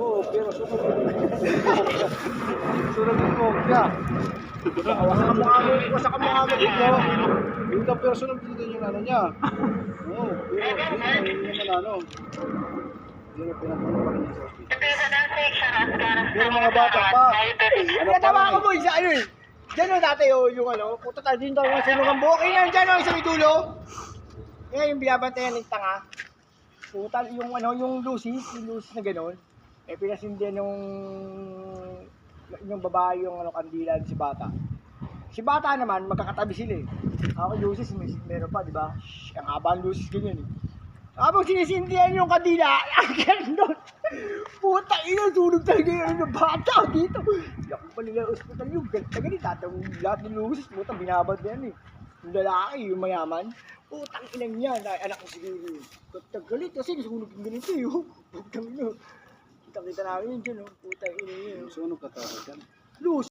Oo, pero sunog. Sunog yung mokya. Wasak ang mga dito. Dito, pero sunog dito yung ano niya. Oo, pero dito, hindi naman ano. Hindi na pinagulong pa rin niya sa hospital. Pero mga bata pa. Ano tama ako boy sa ano eh. Diyan o dati yung ano, puto tayo din daw yung sunog ang buhok. Ayun dyan o, sa may dulo. Yan yung binabantayan ng tanga. Puta, yung ano, yung lucis na gano'n. Eh pinasindihan yung babae yung ano, kandila si bata. Si bata naman, magkakatabi sila eh. Ako lucis, meron pa, di ba? Ang haba ng lucis ganyan eh. Habang sinisindihan yung kandila, ang gano'n. Puta, ina, sunog talaga yung bata dito. Yak pa nila hospital yung ganit. Tatawin lahat ng lucis, puta, binabad na yan eh. Yung lalaki, yung mayaman. Putang inang niya, anak ko siguro. Galit kasi nasunog yung ganito eh. Putang ina. Kita namin yun dyan, putang ina yun. Sunog ka talaga dyan. Lucis.